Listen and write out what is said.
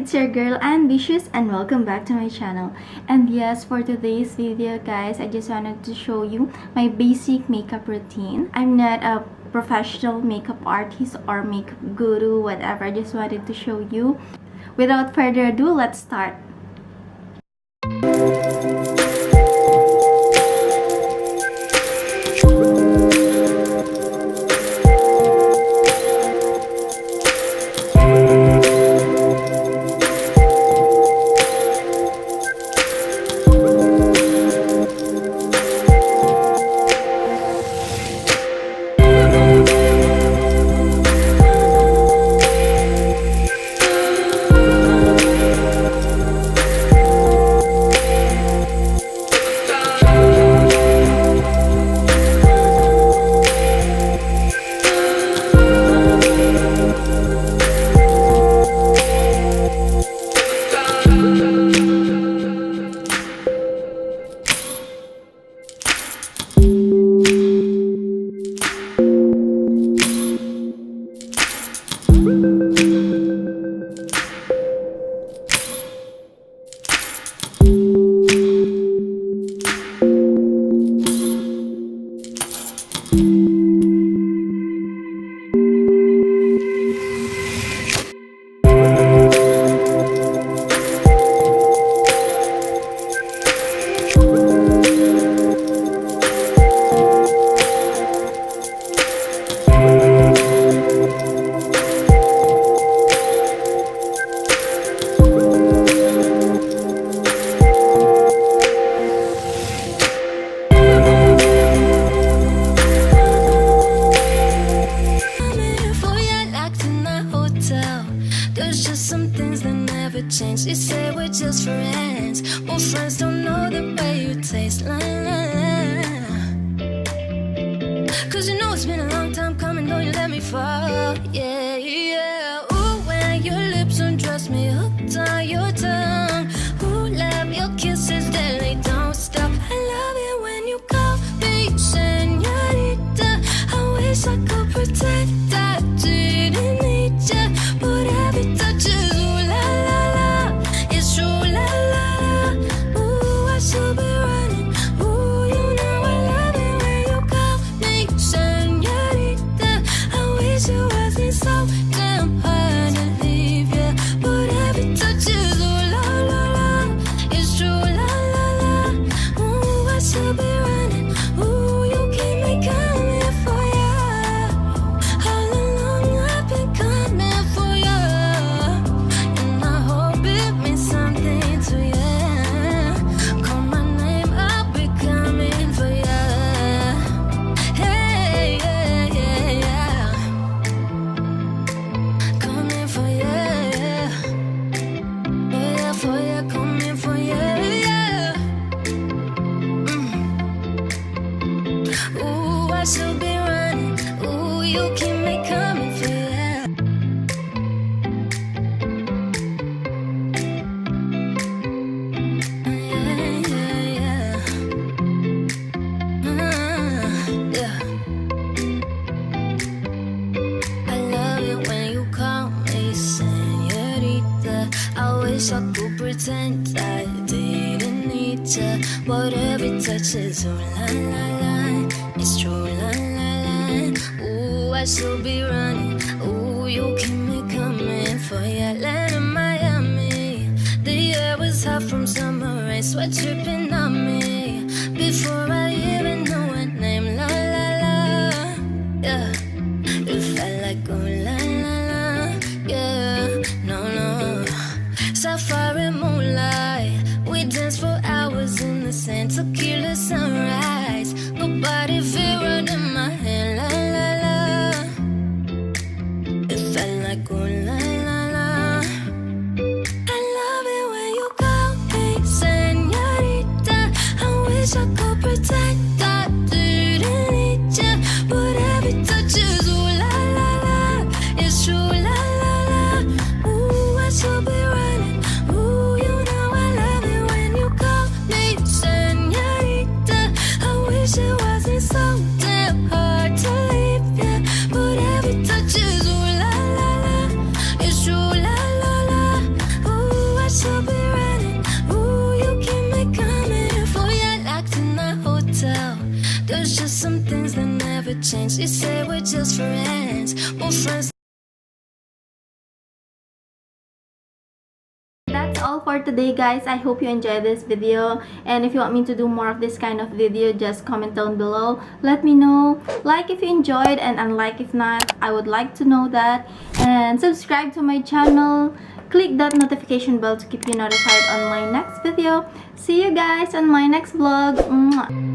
it's your girl AnneBeCious and welcome back to my channel. And yes, for today's video guys, I just wanted to show you my basic makeup routine. I'm not a professional makeup artist or makeup guru, whatever. I just wanted to show you. Without further ado, let's start. There's just some things that never change. You say we're just friends, but friends don't know the way you taste. Cause you know it's been a long time coming, don't you let me fall. Yeah, yeah. Ooh, when your lips undress me, hooked on your tongue. Ooh, love your kisses, they don't stop. I love it when you call me señorita. I wish I could pretend I didn't need ya, but every touch is ooh la la la. It's true la la la. Ooh, I should be running. Ooh, you know I love it when you call me señorita. I wish it wasn't so damn hard to leave ya, but every touch is ooh la la la. It's true la la la. Ooh, I should be running. Ooh, you keep me coming for ya. All along I've been coming for ya, and I hope it means something to ya. Call my name, I'll be coming for ya. Hey, yeah, yeah, yeah. Coming for ya, yeah. For ya, coming for ya, yeah. Ooh, I should be running. Ooh, you keep me coming for ya. Yeah. I love it when you call me señorita. I wish I could pretend I didn't need ya, but every touch is ooh la la la. It's true la la la. Ooh, I should be running. Ooh, you keep me coming for ya. Land in Miami, the air was hot from summer rain, sweat dripping on me before I even knew her name. La la la, yeah. It felt like ooh la la la, yeah. No no, sapphire moonlight. We danced for hours in the sand, tequila sunrise. Her body feel right in my hand. La la la, it felt like ooh la la la. I love it when you call me señorita. I wish I could pretend I didn't need ya, but every touch is ooh la la la. It's true la la la. Ooh, I should be running. Ooh, you know I love it when you call me señorita. I wish it wasn't so damn hard to leave ya, but every touch is ooh la la la. It's true la la la. Ooh, never change. You say we're just friends. Well, friends. That's all for today, guys. I hope you enjoyed this video, and if you want me to do more of this kind of video, just comment down below. Let me know. Like if you enjoyed, and unlike if not. I would like to know that. And subscribe to my channel. Click that notification bell to keep you notified on my next video. See you guys on my next vlog. Mwah.